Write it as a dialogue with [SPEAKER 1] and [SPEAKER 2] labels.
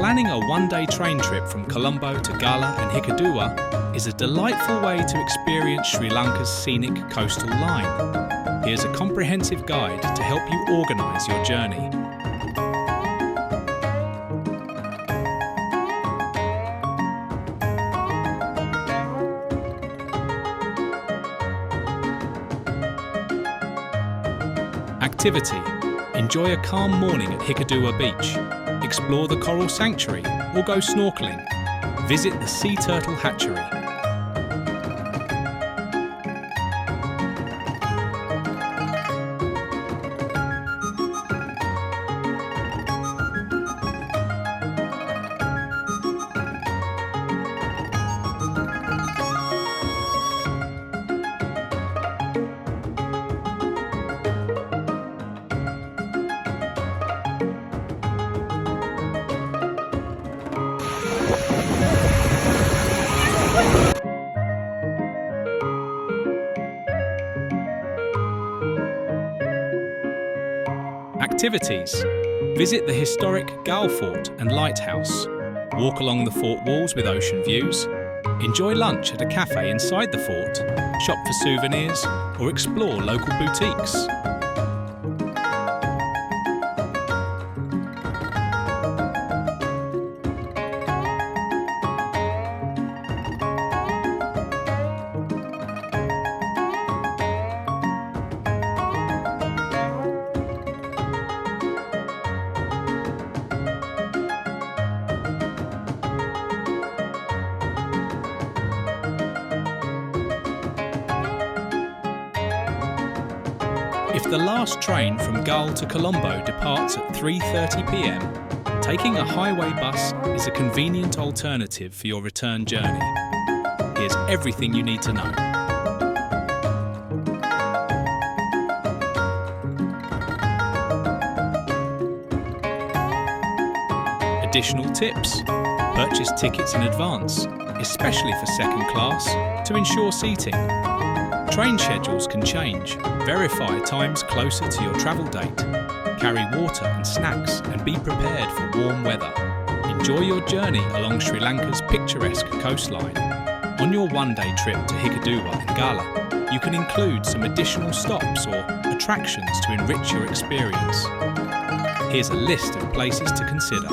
[SPEAKER 1] Planning a one-day train trip from Colombo to Galle and Hikkaduwa is a delightful way to experience Sri Lanka's scenic coastal line. Here's a comprehensive guide to help you organise your journey. Activity. Enjoy a calm morning at Hikkaduwa Beach. Explore the coral sanctuary or go snorkeling. Visit the sea turtle hatchery. Activities. Visit the historic Galle Fort and Lighthouse. Walk along the fort walls with ocean views. Enjoy lunch at a cafe inside the fort. Shop for souvenirs or explore local boutiques. If the last train from Galle to Colombo departs at 3:30 p.m, taking a highway bus is a convenient alternative for your return journey. Here's everything you need to know. Additional tips. Purchase tickets in advance, especially for second class, to ensure seating. Train schedules can change. Verify times closer to your travel date. Carry water and snacks and be prepared for warm weather. Enjoy your journey along Sri Lanka's picturesque coastline. On your one-day trip to Hikkaduwa and Galle, you can include some additional stops or attractions to enrich your experience. Here's a list of places to consider.